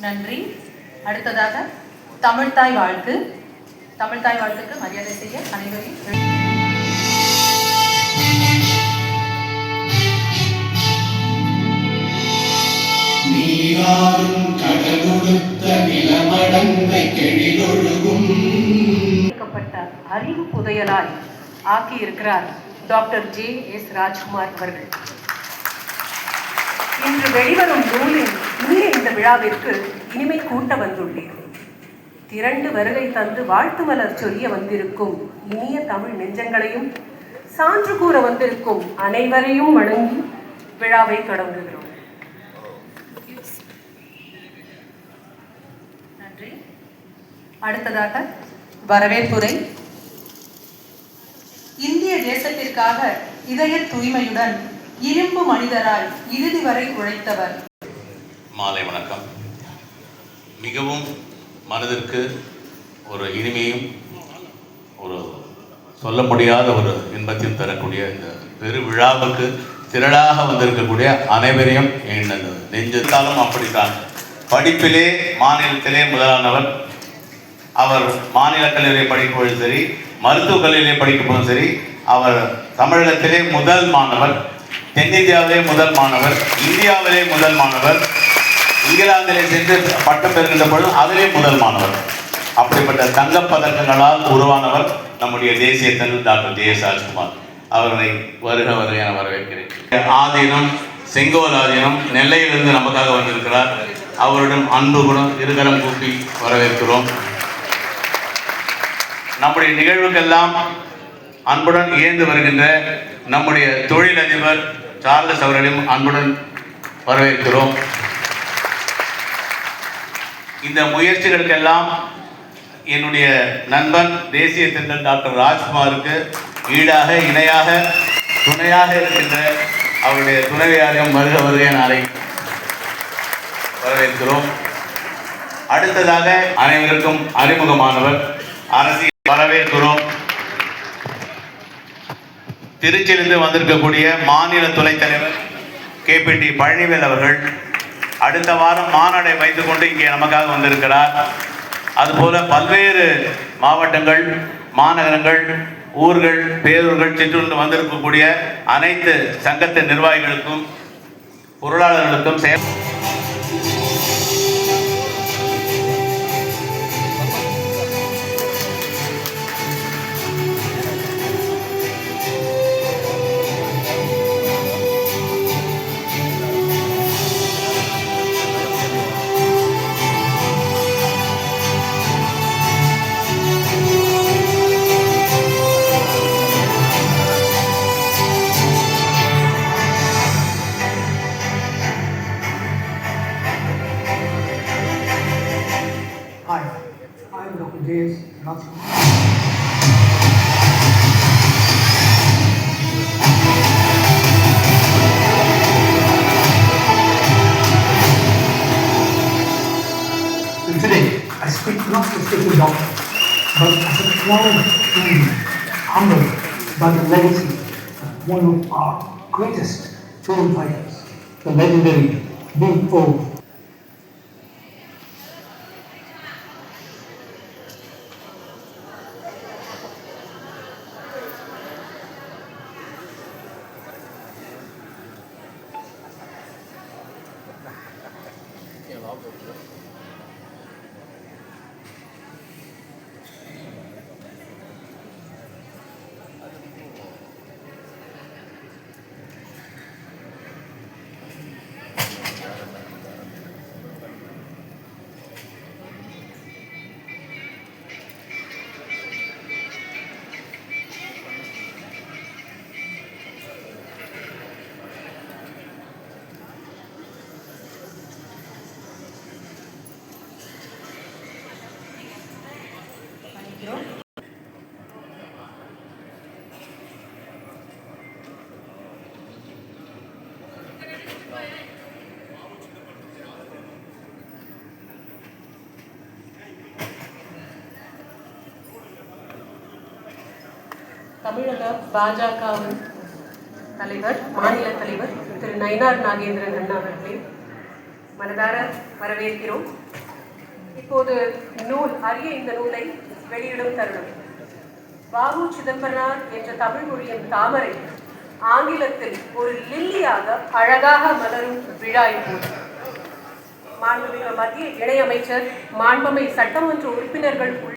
நன்றி. அடுத்ததாக தமிழ்தாய் வாழ்த்து. தமிழ்தாய் வாழ்த்துக்கு மரியாதை செய்ய அனைவரையும் அறிவு புதையலாய் ஆக்கியிருக்கிறார் டாக்டர் J.S. ராஜ்குமார் அவர்கள். இன்று வெளிவரும் நூலின் இந்த விழாவிற்கு இனிமை கூட்ட வந்துள்ளேன். திரண்டு வருகை தந்து வாழ்த்து மலர் சொல்லிய வந்திருக்கும் இனிய தமிழ் நெஞ்சங்களையும் சான்று கூற வந்திருக்கும் அனைவரையும் வணங்கி விழாவை தொடங்குகிறோம். நன்றி. அடுத்ததாக வரவேற்புரை. இந்திய தேசத்திற்காக இதய தூய்மையுடன் இரும்பு மனிதராய் இறுதி வரை உழைத்தவர். மாலை வணக்கம். மிகவும் மனதிற்கு ஒரு இனிமையும் ஒரு சொல்ல முடியாத ஒரு இன்பத்தையும் தரக்கூடிய இந்த பெரு விழாவுக்கு திரளாக வந்திருக்கக்கூடிய அனைவரையும் நெஞ்சிருந்தாலும் அப்படித்தான். படிப்பிலே மாநிலத்திலே முதலானவர். அவர் மாநில கல்லூரியை படிக்கும்போதும் சரி, மருத்துவக் கல்லூரியை படிக்கும்போதும் சரி, அவர் தமிழகத்திலே முதல் மாணவர், தென்னிந்தியாவிலே முதல் மாணவர், இந்தியாவிலே முதல் மாணவர், இங்கிலாந்திலே சென்று பட்டம் பெறுகின்ற பொழுது அதிலே முதல் மாணவர். அப்படிப்பட்ட தங்கப்பதக்கங்களால் உருவானவர் நம்முடைய தேசிய தலைவர் டாக்டர் J.S. ராஜ்குமார் அவர்களை வருக என வரவேற்கிறேன். ஆதீனம், செங்கோல் ஆதீனம் நெல்லையிலிருந்து நமக்காக வந்திருக்கிறார். அவருடன் அன்பு குணம் இருகரம் கூப்பி வரவேற்கிறோம். நம்முடைய நிகழ்வுக்கெல்லாம் அன்புடன் இயந்து வருகின்ற நம்முடைய தொழிலதிபர் சார்லஸ் அவர்களையும் அன்புடன் வரவேற்கிறோம். இந்த முயற்சிகளுக்கெல்லாம் என்னுடைய நண்பன் தேசிய தலைவர் டாக்டர் ராஜ்குமாருக்கு ஈடாக இணையாக துணையாக இருக்கின்ற அவருடைய துணைவியாரையும் வருக நாளை வரவேற்கிறோம். அடுத்ததாக அனைவருக்கும் அறிமுகமானவர் அரசியல் வரவேற்கிறோம். திருச்சியிலிருந்து வந்திருக்கக்கூடிய மாநில துணைத் தலைவர் KPT பழனிவேல் அவர்கள் அடுத்த வாரம் மாநாடை வைத்துக் கொண்டு இங்கே நமக்காக வந்திருக்கிறார். அதுபோல பல்வேறு மாவட்டங்கள், மாநகரங்கள், ஊர்கள், பேரூர்கள், சிற்றூர்கள் வந்திருக்கக்கூடிய அனைத்து சங்கத்தின் நிர்வாகிகளுக்கும் பொருளாளர்களுக்கும் Hi, I'm Dr. J.S. Rathkumar. Today, I speak not as a doctor, but as a proud Indian, humbled by the legacy of one of our greatest freedom fighters, the legendary B.O. தமிழக பாஜகவின் தலைவர், மாநில தலைவர் திரு நயினார் நாகேந்திரன் அண்ணா அவர்களே, மனதார வரவேற்கிறோம். இப்போது அரிய இந்த நூலை வெளியிடும் தருணம். வாவு சிதம்பரனார் என்ற தமிழ் மொழியின் தாமரை ஆங்கிலத்தில் ஒரு லில்லியாக அழகாக மலரும் விழா இப்போது. மாண்புமிகு மத்திய இணையமைச்சர், மாண்புமை சட்டமன்ற உறுப்பினர்கள்